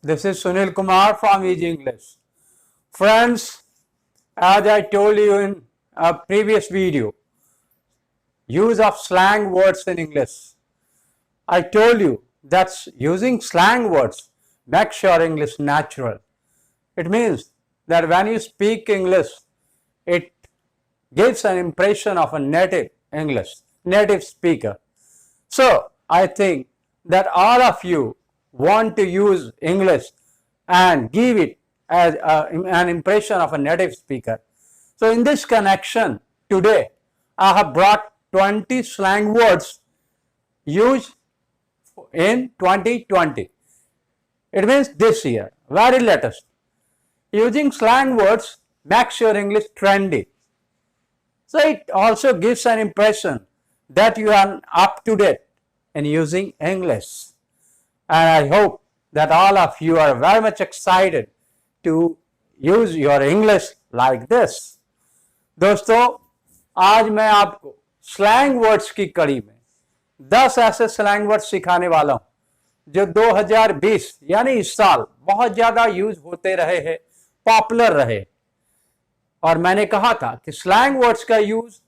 This is Sunil Kumar from Easy English. Friends, as I told you in a previous video, use of slang words in English. I told you that using slang words makes your English natural. It means that when you speak English, it gives an impression of a native English, native speaker. So, I think that all of you want to use English and give it as an impression of a native speaker. So, in this connection, today I have brought 20 slang words used in 2020. It means this year, very latest. Using slang words makes your English trendy. So it also gives an impression that you are up to date in using English. And I hope that all of you are very much excited to use your English like this. दोस्तों, आज मैं आपको slang words की कड़ी में 10 ऐसे slang words सिखाने वाला हूं जो 2020 यानी इस साल बहुत ज्यादा यूज होते रहे हैं, पॉपुलर रहे। और मैंने कहा था कि स्लैंग वर्ड्स का यूज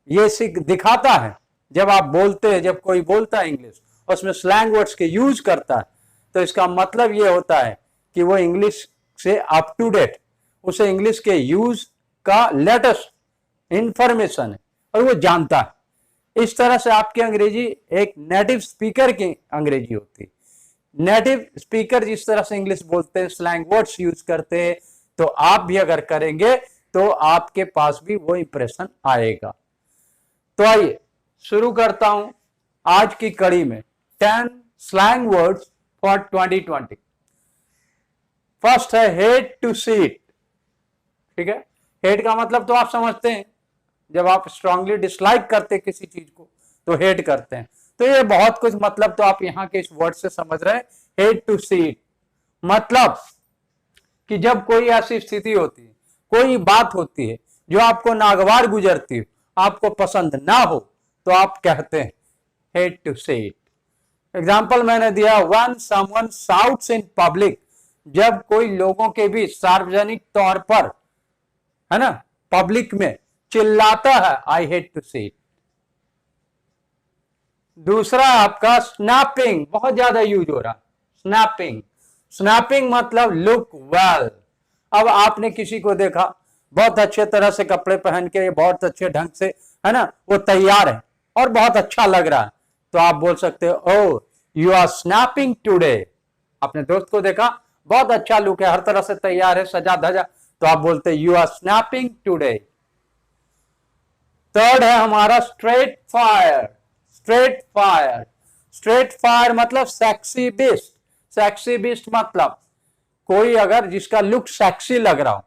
ये दिखाता है जब आप बोलते हैं, जब कोई बोलता है इंग्लिश उसमें स्लैंग वर्ड्स के यूज करता है, तो इसका मतलब ये होता है कि वो इंग्लिश से अप टू डेट, उसे इंग्लिश के यूज का लेटेस्ट इंफॉर्मेशन है और वो जानता है। इस तरह से आपकी अंग्रेजी एक नेटिव स्पीकर की अंग्रेजी होती है। नेटिव स्पीकर जिस तरह से इंग्लिश बोलते हैं, स्लैंग वर्ड्स यूज करते हैं, तो आप भी अगर करेंगे तो आपके पास भी वो इंप्रेशन आएगा। तो आइए शुरू करता हूं आज की कड़ी में 10 स्लैंग वर्ड्स फॉर 2020। फर्स्ट है हेट टू सी इट। ठीक है, हेट का मतलब तो आप समझते हैं, जब आप स्ट्रांगली डिसलाइक करते हैं किसी चीज को तो हेट करते हैं। तो ये बहुत कुछ मतलब तो आप यहां के इस वर्ड से समझ रहे हैं। हेट टू सी इट मतलब कि जब कोई ऐसी स्थिति होती है, कोई बात होती है जो आपको नागवार गुजरती हो, आपको पसंद ना हो, तो आप कहते हैं hate to see it. Example मैंने दिया, when someone shouts in public, जब कोई लोगों के बीच सार्वजनिक तौर पर, है ना, पब्लिक में चिल्लाता है I hate to see it. दूसरा आपका स्नैपिंग, बहुत ज्यादा यूज हो रहा है। स्नैपिंग, स्नैपिंग मतलब लुक वेल। अब आपने किसी को देखा बहुत अच्छे तरह से कपड़े पहन के, बहुत अच्छे ढंग से, है ना, वो तैयार है और बहुत अच्छा लग रहा है, तो आप बोल सकते हो oh you are snapping today. अपने दोस्त को देखा बहुत अच्छा लुक है, हर तरह से तैयार है, सजा धजा, तो आप बोलते you are snapping today. Third है हमारा straight fire. Straight fire, straight fire मतलब सेक्सी बीस्ट। सेक्सी बीस्ट मतलब कोई अगर जिसका लुक सेक्सी लग रहा हो,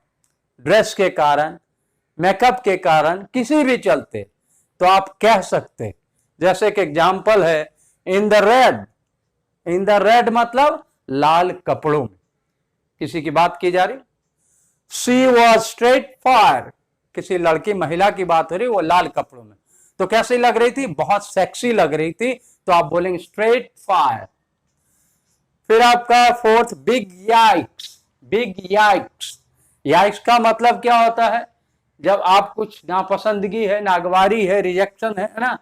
ड्रेस के कारण, मेकअप के कारण, किसी भी चलते, तो आप कह सकते, जैसे कि एग्जाम्पल है in the red. In the red मतलब लाल कपड़ों में, किसी की बात की जा रही। शी वॉज स्ट्रेट फायर, किसी लड़की महिला की बात हो रही, वो लाल कपड़ों में, तो कैसी लग रही थी, बहुत सेक्सी लग रही थी, तो आप बोलेंगे स्ट्रेट फायर। फिर आपका fourth big yikes. Big yikes, yikes का मतलब क्या होता है, जब आप कुछ नापसंदगी है, नागवारी है, रिजेक्शन है ना,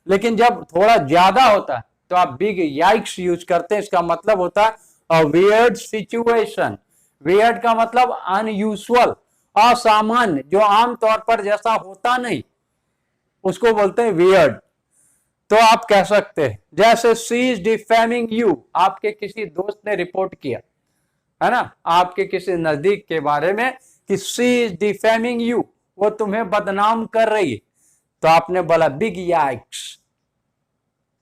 लेकिन जब थोड़ा ज्यादा होता है तो आप बिग याइक्स यूज करते हैं। इसका मतलब होता है अ वियर्ड सिचुएशन। वियर्ड का मतलब अनयूजुअल, असामान्य, जो आमतौर पर जैसा होता नहीं, उसको बोलते हैं वियर्ड। तो आप कह सकते हैं जैसे शी इज डिफेमिंग यू, आपके किसी दोस्त ने रिपोर्ट किया, है ना, आपके किसी नजदीक के बारे में कि शी इज डिफेमिंग यू, वो तुम्हें बदनाम कर रही है, तो आपने बोला बिग याइक्स,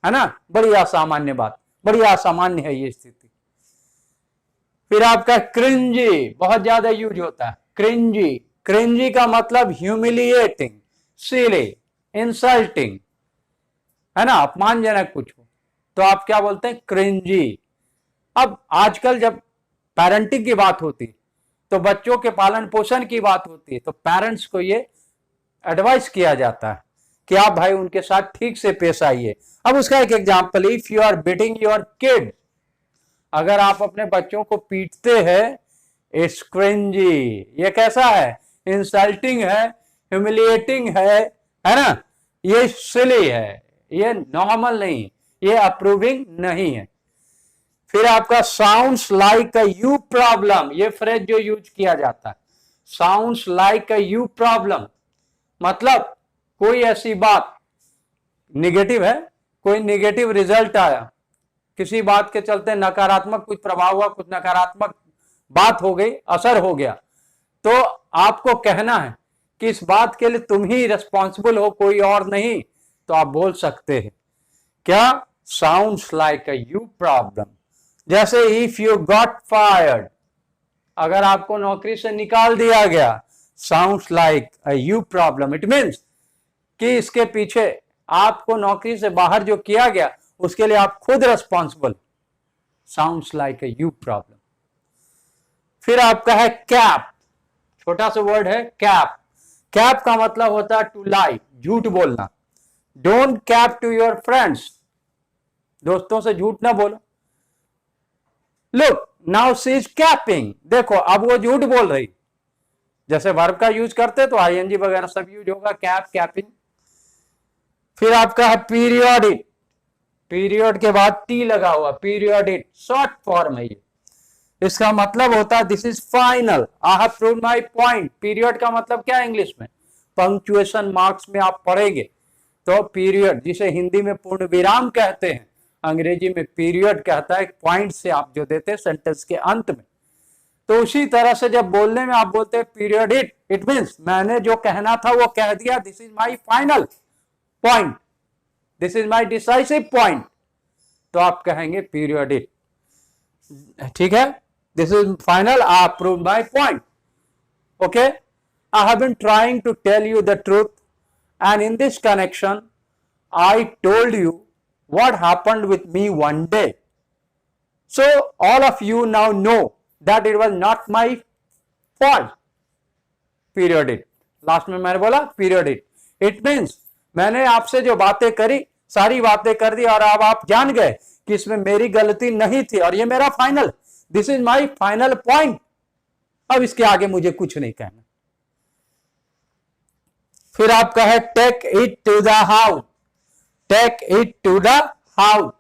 है ना, बड़ी असामान्य बात, बड़ी असामान्य है ये स्थिति। फिर आपका क्रिंजी, बहुत ज्यादा यूज होता है क्रिंजी। क्रिंजी का मतलब ह्यूमिलिएटिंग, सिली, इंसल्टिंग, है ना, अपमानजनक कुछ हो, तो आप क्या बोलते हैं क्रिंजी। अब आजकल जब पेरेंटिंग की बात होती, तो बच्चों के पालन पोषण की बात होती है, तो पेरेंट्स को ये एडवाइस किया जाता है कि आप भाई उनके साथ ठीक से पेश आइए। अब उसका एक example, if you are beating your kid, अगर आप अपने बच्चों को पीटते हैं, स्क्रिंजी, ये कैसा है? इंसल्टिंग है, ह्यूमिलिएटिंग है ना? ये सिली है, ये नॉर्मल नहीं, ये अप्रूविंग नहीं है। फिर आपका sounds like a you problem, ये फ्रेज जो यूज किया जाता है, sounds like a you problem, मतलब कोई ऐसी बात निगेटिव है, कोई निगेटिव रिजल्ट आया, किसी बात के चलते नकारात्मक कुछ प्रभाव हुआ, कुछ नकारात्मक बात हो गई, असर हो गया, तो आपको कहना है कि इस बात के लिए तुम ही रिस्पॉन्सिबल हो, कोई और नहीं। तो आप बोल सकते हैं क्या? Sounds like a you problem. जैसे इफ यू गॉट फायर्ड, अगर आपको नौकरी से निकाल दिया गया, sounds like a you problem, it means कि इसके पीछे आपको नौकरी से बाहर जो किया गया उसके लिए आप खुद responsible, sounds like a you problem. फिर आपका है कैप, छोटा सा वर्ड है कैप। कैप का मतलब होता है टू लाई, झूठ बोलना। Don't cap to your friends, दोस्तों से झूठ ना बोलो। Look now she is capping, देखो अब वो झूठ बोल रही। जैसे वर्ब का यूज करते तो आईएनजी वगैरह सब यूज होगा, कैप, कैपिंग। फिर आपका है पीरियडिक, पीरियड के बाद टी लगा हुआ, पीरियडिक शॉर्ट फॉर्म है ये। इसका मतलब होता है this is final, I have proved my point. Period का मतलब क्या है इंग्लिश में? पंक्चुएशन मार्क्स में आप पढ़ेंगे तो पीरियड, जिसे हिंदी में पूर्ण विराम कहते हैं, अंग्रेजी में पीरियड कहता है, पॉइंट से आप जो देते हैं सेंटेंस के अंत में। तो उसी तरह से जब बोलने में आप बोलते हैं पीरियड इट मीन्स मैंने जो कहना था वो कह दिया, this is my final point, this is my decisive point, तो आप कहेंगे पीरियड इट। ठीक है, this is final, I prove my point. Okay, I have been trying to tell you the truth and in this connection I told you what happened with me one day. So all of you now know that it was not my fault. Period it. Last में मैंने बोला period it. It means मैंने आपसे जो बातें करी, सारी बातें कर दी और अब आप जान गए कि इसमें मेरी गलती नहीं थी और ये मेरा final, this is my final point. अब इसके आगे मुझे कुछ नहीं कहना। फिर आपका है take it to the house, take it to the house.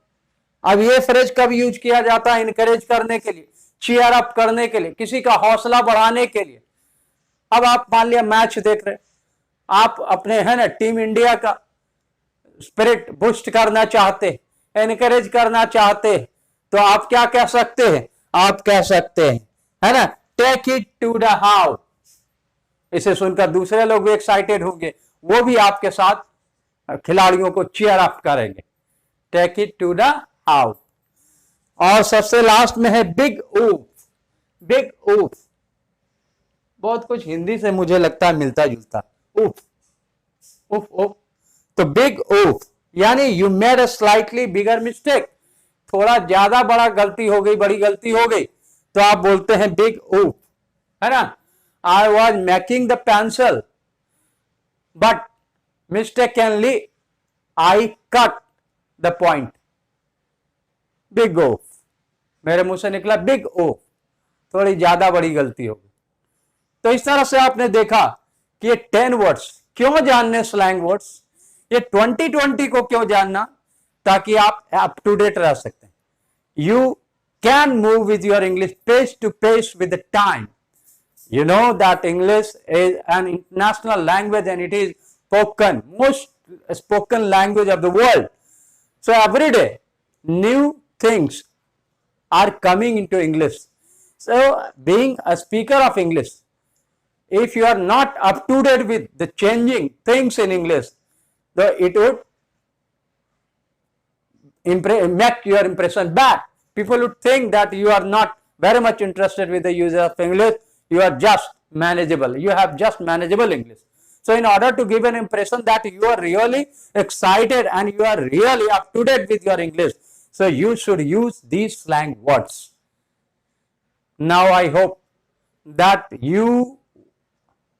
अब ये फ्रेज कब यूज किया जाता है? इनकरेज करने के लिए, चीयर अप करने के लिए, किसी का हौसला बढ़ाने के लिए। अब आप मान लिया मैच देख रहे, आप अपने है ना टीम इंडिया का स्पिरिट बूस्ट करना चाहते, एनकरेज करना चाहते, तो आप क्या कह सकते हैं? आप कह सकते हैं है ना take it to the house. इसे सुनकर दूसरे लोग भी एक्साइटेड होंगे, वो भी आपके साथ खिलाड़ियों को चीयर अप करेंगे। Take it to the house. और सबसे लास्ट में है बिग ऊफ, बिग ऊफ। बहुत कुछ हिंदी से मुझे लगता है मिलता जुलता, ऊफ ऊफ ऊफ। तो बिग ऊफ यानी you made a slightly bigger mistake, थोड़ा ज्यादा बड़ा गलती हो गई, बड़ी गलती हो गई, तो आप बोलते हैं बिग ऊफ, है ना। I was making the pencil but mistakenly I cut the point. Big oof, मेरे मुंह से निकला बिग oof, थोड़ी ज्यादा बड़ी गलती हो गई। तो इस तरह से आपने देखा कि ये 10 वर्ड्स क्यों जानने, स्लैंग वर्ड्स, ये 2020 को क्यों जानना, ताकि आप अप टू डेट रह सकते हैं। You can move with your English page to page with the time. You know that English is an international language and it is spoken, most spoken language of the world. So every day new things are coming into English. So being a speaker of English, if you are not up to date with the changing things in English, then it would make your impression bad. People would think that you are not very much interested with the use of English. You are just manageable. You have just manageable English. So in order to give an impression that you are really excited and you are really up to date with your English, so you should use these slang words. Now I hope that you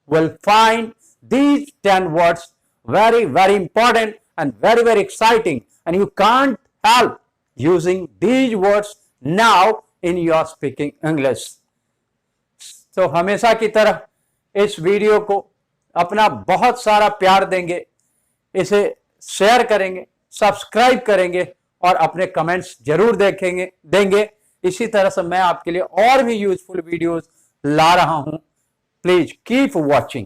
will find these 10 words very, very important and very, very exciting, and you can't help using these words now in your speaking English. तो हमेशा की तरह इस video को अपना बहुत सारा प्यार देंगे, इसे शेयर करेंगे, सब्सक्राइब करेंगे और अपने कमेंट्स जरूर देंगे। इसी तरह से मैं आपके लिए और भी यूजफुल वीडियोस ला रहा हूं। Please keep watching.